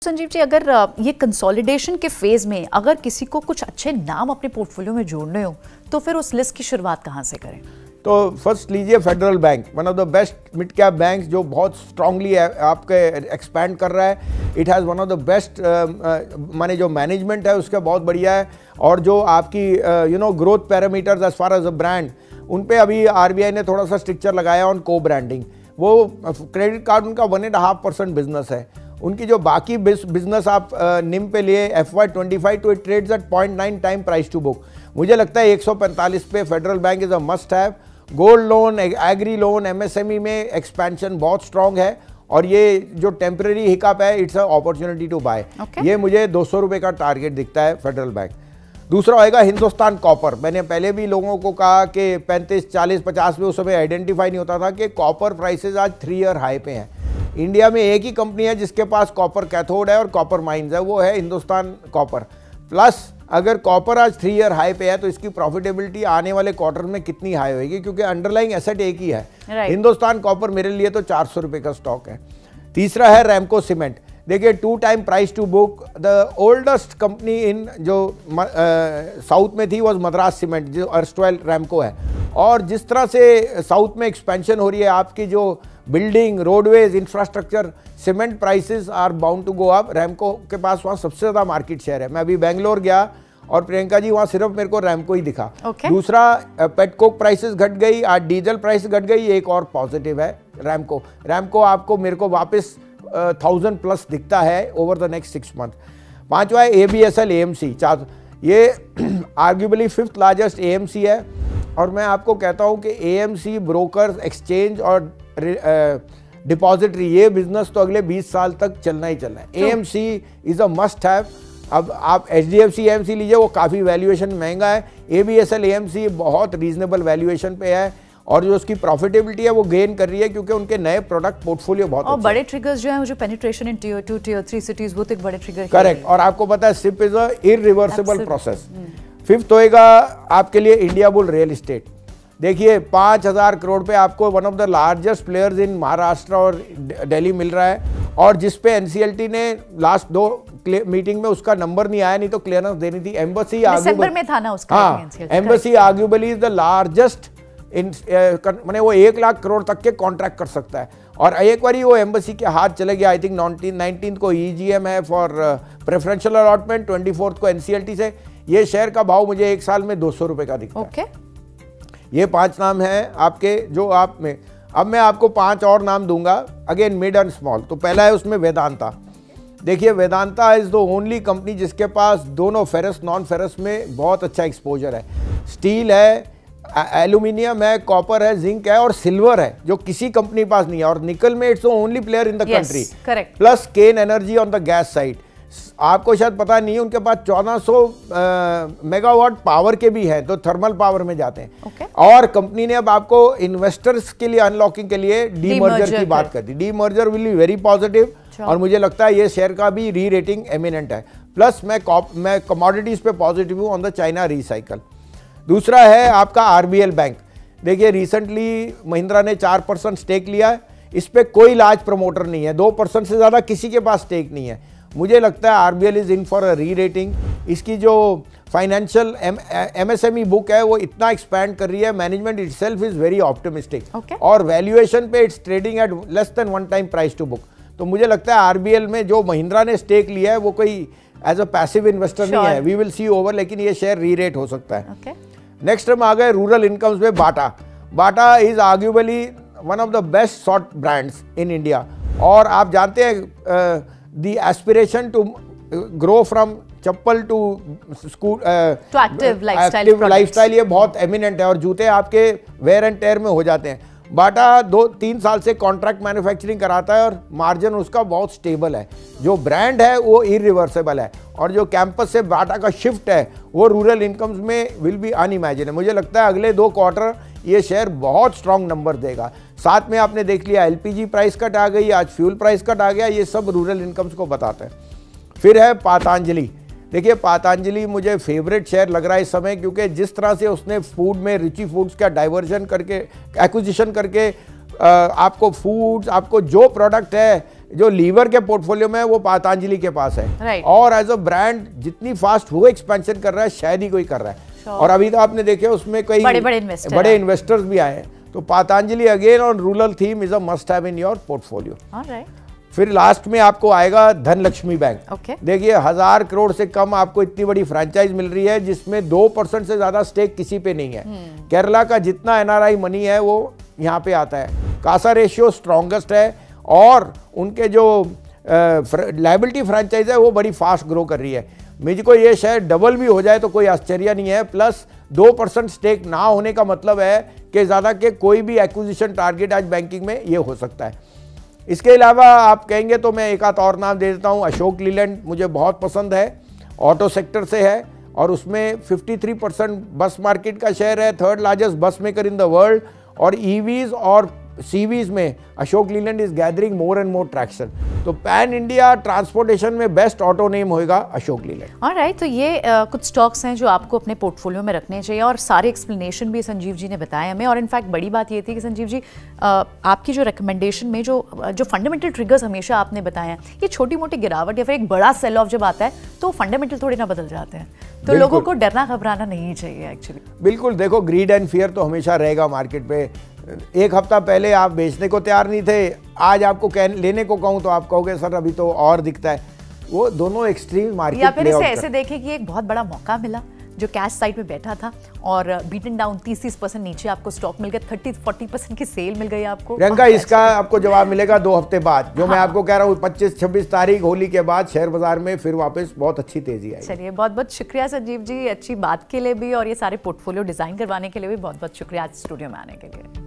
संजीव जी, अगर ये कंसोलिडेशन के फेज में अगर किसी को कुछ अच्छे नाम अपने पोर्टफोलियो में जोड़ने हो तो फिर उस लिस्ट की शुरुआत कहाँ से करें? तो फर्स्ट लीजिए federal bank, one of the best mid cap bank जो बहुत स्ट्रांगली आपके एक्सपैंड कर रहा है। It has one of the best माने जो मैनेजमेंट है उसका बहुत बढ़िया है, और जो आपकी growth parameters as far as a brand, उन पे अभी आरबीआई ने थोड़ा सा स्ट्रिक्चर लगाया ऑन को ब्रांडिंग। वो क्रेडिट कार्ड उनका 1.5% बिजनेस है। उनकी जो बाकी बिजनेस आप निम पे लिए FY25 तो it trades at 0.9 time price to book. मुझे लगता है 145 पे federal bank is a must have. Gold loan, agri loan, MSME में एक्सपेंशन बहुत स्ट्रांग है, और ये जो टेम्परेरी हिकअप है it's a opportunity to buy. ये मुझे 200 रुपये का टारगेट दिखता है फेडरल बैंक। दूसरा होएगा हिंदुस्तान कॉपर। मैंने पहले भी लोगों को कहा कि 35, 40, 50 में उस समय आइडेंटिफाई नहीं होता था कि कॉपर प्राइसेस आज 3 ईयर हाई पे हैं। इंडिया में एक ही कंपनी है जिसके पास कॉपर कैथोड है और कॉपर माइंस है, वो है हिंदुस्तान कॉपर। प्लस अगर कॉपर आज 3 ईयर हाई पे है तो इसकी प्रॉफिटेबिलिटी आने वाले क्वार्टर में कितनी हाई होगी, क्योंकि अंडरलाइंग एसेट एक ही है। हिंदुस्तान कॉपर मेरे लिए तो 400 रुपये का स्टॉक है। तीसरा है रैमको सीमेंट। देखिए 2 time price to book. The oldest company in जो साउथ में थी वॉज मद्रास सीमेंट, जो अर्स्टवाइल रैमको है। और जिस तरह से साउथ में एक्सपेंशन हो रही है, आपकी जो building, roadways, infrastructure, cement prices are bound to go up. Ramco के पास वहाँ सबसे ज़्यादा मार्केट शेयर है। मैं अभी बेंगलोर गया और प्रियंका जी वहाँ सिर्फ मेरे को रैमको ही दिखा। दूसरा पेटकोक प्राइसेस घट गई, आज डीजल प्राइस घट गई। एक और पॉजिटिव है रैमको आपको मेरे को वापस 1000 प्लस दिखता है ओवर द नेक्स्ट 6 मंथ। पांचवा है ABSL AMC। ये आर्ग्यूबली 5th लार्जेस्ट AMC है, और मैं आपको कहता हूँ कि AMC ब्रोकर, एक्सचेंज और डिपॉजिटरी, ये बिजनेस तो अगले 20 साल तक चलना ही चलना है। AMC is a must have. अब आप HDFC AMC लीजिए, वो काफ़ी वैल्यूएशन महंगा है। ABSL AMC बहुत रीजनेबल वैल्यूएशन पे है, और जो उसकी प्रॉफिटेबिलिटी है वो गेन कर रही है क्योंकि उनके नए प्रोडक्ट पोर्टफोलियो बहुत और बड़े ट्रिगर्स जो हैं, जो penetration in Tier 2, Tier 3 cities, वो तो एक बड़े ट्रिगर। करेक्ट। और आपको पता है SIP is a irreversible process. 5th होएगा आपके लिए इंडिया बुल रियल इस्टेट। देखिए 5000 करोड़ पे आपको one of the largest players in Maharashtra और दिल्ली मिल रहा है, और जिस पे NCLT ने लास्ट 2 मीटिंग में उसका नंबर नहीं आया, नहीं तो क्लियरेंस देनी थी। एम्बेसी में था ना उसका। हाँ, embassy arguably is the largest मैंने वो 1 लाख करोड़ तक के कॉन्ट्रैक्ट कर सकता है। और एक बार वो एम्बेसी के हाथ चले गया। आई थिंक 19 को EGM है फॉर प्रेफरेंशियल अलॉटमेंट, 24 को NCLT से। ये शेयर का भाव मुझे 1 साल में 200 रुपये का दिखता है। ये 5 नाम हैं आपके जो आप में। अब मैं आपको 5 और नाम दूंगा, अगेन मिड एंड स्मॉल। तो पहला है उसमें वेदांता। देखिए Vedanta is the only company जिसके पास दोनों फेरस नॉन फेरस में बहुत अच्छा एक्सपोजर है। स्टील है, एल्यूमिनियम है, कॉपर है, जिंक है और सिल्वर है, जो किसी कंपनी के पास नहीं है। और निकल में it's only player in the country. Plus Cairn energy on the gas side. आपको शायद पता नहीं है, उनके पास 1400 मेगावाट पावर के भी हैं, तो थर्मल पावर में जाते हैं। और कंपनी ने अब आपको इन्वेस्टर्स के लिए अनलॉकिंग के लिए डीमर्जर की बात कर दी। Demerger will be very positive, और मुझे लगता है ये शेयर का भी री रेटिंग एमिनेंट है। प्लस मैं कमोडिटीज पे पॉजिटिव हूँ ऑन द चाइना रीसाइकल। दूसरा है आपका RBL बैंक। देखिए रिसेंटली महिंद्रा ने 4% स्टेक लिया है। इस पर कोई लार्ज प्रमोटर नहीं है, 2% से ज़्यादा किसी के पास स्टेक नहीं है। मुझे लगता है RBL is in for a री रेटिंग। इसकी जो फाइनेंशियल MSME बुक है वो इतना एक्सपैंड कर रही है, management itself is very optimistic, और वैल्यूएशन पे it's trading at less than 1 time price to book. तो मुझे लगता है RBL में जो महिंद्रा ने स्टेक लिया है वो कोई एज अ पैसिव इन्वेस्टर नहीं है। वी विल सी ओवर, लेकिन ये शेयर री रेट हो सकता है। नेक्स्ट हम आ गए रूरल इनकम्स में। Bata is arguably one of the best short brands in India, और आप जानते हैं the aspiration to grow from chappal to school to active lifestyle ये बहुत एमिनेंट है, और जूते आपके वेयर एंड टेयर में हो जाते हैं। बाटा 2-3 साल से कॉन्ट्रैक्ट मैन्युफैक्चरिंग कराता है, और मार्जिन उसका बहुत स्टेबल है। जो ब्रांड है वो इरिवर्सिबल है, और जो कैंपस से बाटा का शिफ्ट है वो रूरल इनकम्स में विल बी अनइमेजिन है। मुझे लगता है अगले 2 क्वार्टर ये शेयर बहुत स्ट्रांग नंबर देगा। साथ में आपने देख लिया LPG प्राइस कट आ गई, आज फ्यूल प्राइस कट आ गया, ये सब रूरल इनकम्स को बताते हैं। फिर है पातंजलि। देखिए पातंजलि मुझे फेवरेट शेयर लग रहा है इस समय, क्योंकि जिस तरह से उसने फूड में रुचि फूड्स का डाइवर्जन करके एक्विजिशन करके आपको फूड्स, आपको जो प्रोडक्ट है जो लीवर के पोर्टफोलियो में है वो पतंजलि के पास है। right. और एज अ ब्रांड जितनी फास्ट वो एक्सपेंशन कर रहा है शायद ही कोई कर रहा है। और अभी तो आपने देखे उसमें कई बड़े इन्वेस्टर्स भी आए हैं। तो Patanjali again on rural theme is a must have in your portfolio. फिर लास्ट में आपको आएगा धनलक्ष्मी बैंक। देखिए 1000 करोड़ से कम आपको इतनी बड़ी फ्रेंचाइज मिल रही है जिसमें 2% से ज्यादा स्टेक किसी पे नहीं है। केरला का जितना एनआरआई मनी है वो यहाँ पे आता है। कासा रेशियो स्ट्रॉन्गेस्ट है और उनके जो लायबिलिटी फ्रेंचाइज है वो बड़ी फास्ट ग्रो कर रही है। मुझको ये शेयर डबल भी हो जाए तो कोई आश्चर्य नहीं है। प्लस 2% स्टेक ना होने का मतलब है कि ज़्यादा के कोई भी एक्विजिशन टारगेट आज बैंकिंग में ये हो सकता है। इसके अलावा आप कहेंगे तो मैं एक आध और नाम दे देता हूँ। अशोक लीलैंड मुझे बहुत पसंद है, ऑटो सेक्टर से है और उसमें 53% बस मार्केट का शेयर है, 3rd लार्जेस्ट बस मेकर इन द वर्ल्ड। और ईवीज और सीवीज में Ashok Leyland is gathering more and more traction. तो पैन इंडिया ट्रांसपोर्टेशन में बेस्ट ऑटो नेम होगा अशोक लीलैंड। ऑलराइट, तो ये कुछ स्टॉक्स हैं जो आपको अपने पोर्टफोलियो में रखने चाहिए और सारे एक्सप्लेनेशन भी संजीव जी ने बताए हमें। और इनफैक्ट बड़ी बात ये थी कि संजीव जी आपकी जो रिकमेंडेशन में जो फंडामेंटल ट्रिगर्स हमेशा आपने बताए हैं, ये छोटी मोटी गिरावट या फिर एक बड़ा सेल ऑफ जब आता है तो फंडामेंटल थोड़े ना बदल जाते हैं। तो लोगों को डरना घबराना नहीं चाहिए एक्चुअली। बिल्कुल, देखो ग्रीड एंड फियर तो हमेशा रहेगा मार्केट पे। एक हफ्ता पहले आप बेचने को तैयार नहीं थे, आज आपको लेने को कहूँ तो आप कहोगे सर अभी तो और दिखता है। वो दोनों एक्सट्रीम मार्केट या फिर इसे ऐसे देखें कि एक बहुत बड़ा मौका मिला जो कैश साइड में बैठा था और बीटन डाउन 30% नीचे आपको स्टॉक मिल गया, 30-40% की सेल मिल गई आपको। प्रियंका, इसका आपको जवाब मिलेगा 2 हफ्ते बाद। जो मैं आपको कह रहा हूँ 25-26 तारीख होली के बाद शेयर बाजार में फिर वापस बहुत अच्छी तेजी आएगी। चलिए, बहुत बहुत शुक्रिया संजीव जी, अच्छी बात के लिए भी और ये सारे पोर्टफोलियो डिजाइन करवाने के लिए भी बहुत बहुत शुक्रिया आज स्टूडियो में आने के लिए।